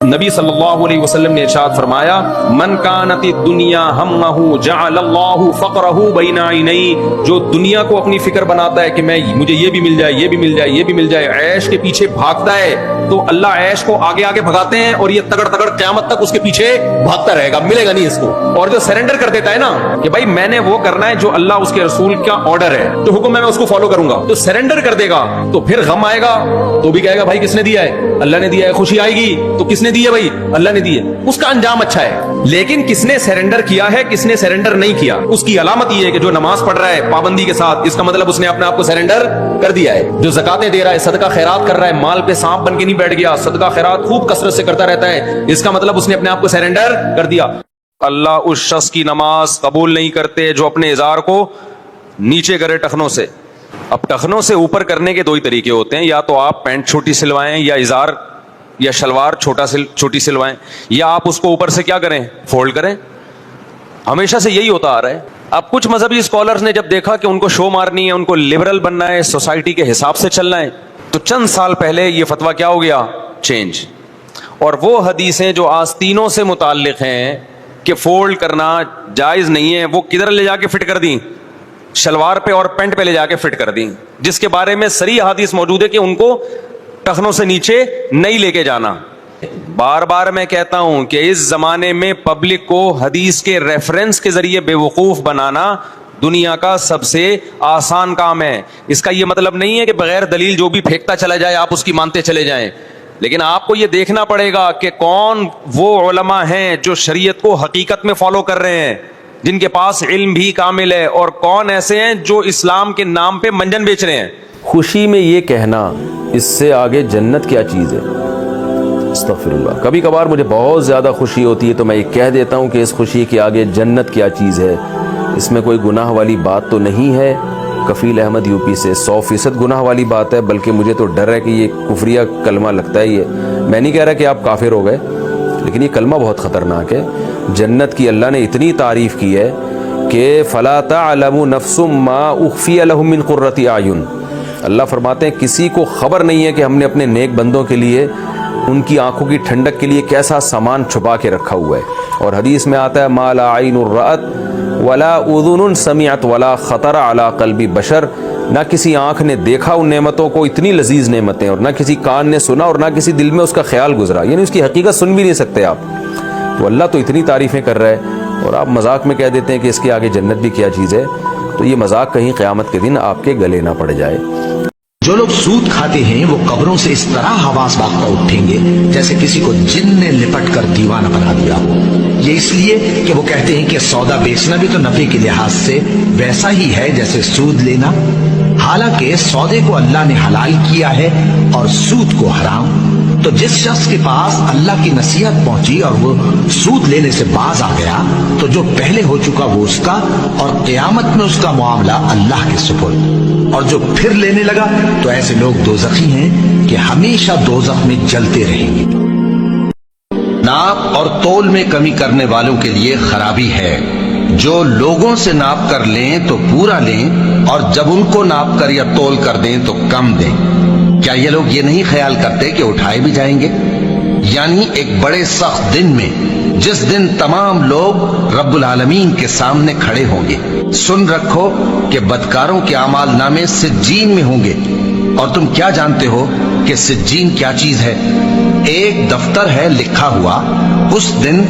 نبی صلی اللہ علیہ وسلم نے ارشاد فرمایا من کانت الدنیا ہمہ جعل اللہ فقرہ بین عینیہ، جو دنیا کو اپنی فکر بناتا ہے کہ مجھے یہ بھی مل جائے، یہ بھی مل جائے، یہ بھی مل جائے، عیش کے پیچھے بھاگتا ہے، تو اللہ عیش کو آگے آگے بھگاتے ہیں اور یہ تگڑ تگڑ قیامت تک اس کے پیچھے بھاگتا رہے گا، ملے گا نہیں اس کو۔ اور جو سرنڈر کر دیتا ہے نا کہ بھائی میں نے وہ کرنا ہے جو اللہ اس کے رسول کا آرڈر ہے، تو حکم میں اس کو فالو کروں گا، تو سرنڈر کر دے گا، تو پھر غم آئے گا تو بھی کہے گا بھائی کس نے دیا ہے؟ اللہ نے دیا ہے۔ خوشی آئے گی تو کس نے دی ہے؟ بھائی اللہ نے دی ہے، اس کا انجام اچھا ہے۔ لیکن کس نے سرنڈر کیا ہے، کس نے سرنڈر نہیں کیا، اس کی علامت یہ ہے کہ جو نماز پڑھ رہا ہے پابندی کے ساتھ، اس کا مطلب اس نے اپنے آپ کو سرنڈر کر دیا ہے۔ جو زکاتیں دے رہا ہے، صدقہ خیرات کر رہا ہے، مال پہ سانپ بن کے نہیں بیٹھ گیا، صدقہ خیرات خوب کثرت سے کرتا رہتا ہے، اس کا مطلب اس نے اپنے آپ کو سرنڈر کر دیا۔ اللہ اس شخص کی نماز قبول نہیں کرتے جو اپنے ازار کو نیچے کرے ٹخنوں سے۔ اب ٹخنوں سے اوپر کرنے کے دو ہی طریقے ہوتے ہیں، یا تو آپ پینٹ چھوٹی سلوائیں، یا ازار یا شلوار چھوٹی سلوائیں، یا آپ اس کو اوپر سے کیا کریں؟ فولڈ کریں۔ ہمیشہ سے یہی ہوتا آ رہا ہے۔ اب کچھ مذہبی اسکالرز نے جب دیکھا کہ ان کو شو مارنی ہے، ان کو لبرل بننا ہے، سوسائٹی کے حساب سے چلنا ہے، تو چند سال پہلے یہ فتویٰ کیا ہو گیا؟ چینج۔ اور وہ حدیثیں جو آستینوں سے متعلق ہیں کہ فولڈ کرنا جائز نہیں ہے، وہ کدھر لے جا کے فٹ کر دیں؟ شلوار پہ اور پینٹ پہ لے جا کے فٹ کر دیں، جس کے بارے میں صریح حدیث موجود ہے کہ ان کو ٹخنوں سے نیچے نہیں لے کے جانا۔ بار بار میں کہتا ہوں کہ اس زمانے میں پبلک کو حدیث کے ریفرنس کے ذریعے بے وقوف بنانا دنیا کا سب سے آسان کام ہے۔ اس کا یہ مطلب نہیں ہے کہ بغیر دلیل جو بھی پھینکتا چلا جائے آپ اس کی مانتے چلے جائیں، لیکن آپ کو یہ دیکھنا پڑے گا کہ کون وہ علماء ہیں جو شریعت کو حقیقت میں فالو کر رہے ہیں، جن کے پاس علم بھی کامل ہے، اور کون ایسے ہیں جو اسلام کے نام پہ منجن بیچ رہے ہیں۔ خوشی میں یہ کہنا اس سے آگے جنت کیا چیز ہے، استغفر اللہ۔ کبھی کبھار مجھے بہت زیادہ خوشی ہوتی ہے تو میں یہ کہہ دیتا ہوں کہ اس خوشی کے آگے جنت کیا چیز ہے۔ اس میں کوئی گناہ والی بات تو نہیں ہے۔ کفیل احمد یو پی سے 100% گناہ والی بات ہے، بلکہ مجھے تو ڈر ہے کہ یہ کفریہ کلمہ لگتا ہے۔ یہ میں نہیں کہہ رہا کہ آپ کافر ہو گئے، لیکن یہ کلمہ بہت خطرناک ہے۔ جنت کی اللہ نے اتنی تعریف کی ہے کہ فلا تعلم نفس ما اخفی لهم من قرۃ اعین۔ اللہ فرماتے ہیں کسی کو خبر نہیں ہے کہ ہم نے اپنے نیک بندوں کے لیے ان کی آنکھوں کی ٹھنڈک کے لیے کیسا سامان چھپا کے رکھا ہوا ہے۔ اور حدیث میں آتا ہے ما لا عین رأت ولا اذن سمعت ولا خطر علی قلب بشر، نہ کسی آنکھ نے دیکھا ان نعمتوں کو، اتنی لذیذ نعمتیں، اور نہ کسی کان نے سنا اور نہ کسی دل میں اس کا خیال گزرا، یعنی اس کی حقیقت سن بھی نہیں سکتے آپ۔ تو اللہ تو اتنی تعریفیں کر رہا ہے اور آپ مذاق میں کہہ دیتے ہیں کہ اس کے آگے جنت بھی کیا چیز ہے، تو یہ مذاق کہیں قیامت کے دن آپ کے گلے نہ پڑ جائے۔ جو لوگ سود کھاتے ہیں وہ قبروں سے اس طرح حواس باختہ اٹھیں گے جیسے کسی کو جن نے لپٹ کر دیوانہ بنا دیا ہو۔ یہ اس لیے کہ وہ کہتے ہیں کہ سودا بیچنا بھی تو نفع کے لحاظ سے ویسا ہی ہے جیسے سود لینا، حالانکہ سودے کو اللہ نے حلال کیا ہے اور سود کو حرام۔ تو جس شخص کے پاس اللہ کی نصیحت پہنچی اور وہ سود لینے سے باز آ گیا تو جو پہلے ہو چکا وہ اس کا، اور قیامت میں اس کا معاملہ اللہ کے سپرد۔ اور جو پھر لینے لگا تو ایسے لوگ دوزخی ہیں کہ ہمیشہ دوزخ میں جلتے رہیں گے۔ ناپ اور تول میں کمی کرنے والوں کے لیے خرابی ہے۔ جو لوگوں سے ناپ کر لیں تو پورا لیں، اور جب ان کو ناپ کر یا تول کر دیں تو کم دیں۔ کیا یہ لوگ یہ نہیں خیال کرتے کہ اٹھائے بھی جائیں گے؟ یعنی ایک بڑے سخت دن میں، جس دن تمام لوگ رب العالمین کے سامنے کھڑے ہوں گے۔ سن رکھو کہ بدکاروں کے اعمال نامے سجین میں ہوں گے، اور تم کیا جانتے ہو کہ سجین کیا چیز ہے؟ ایک دفتر ہے لکھا ہوا، اس دن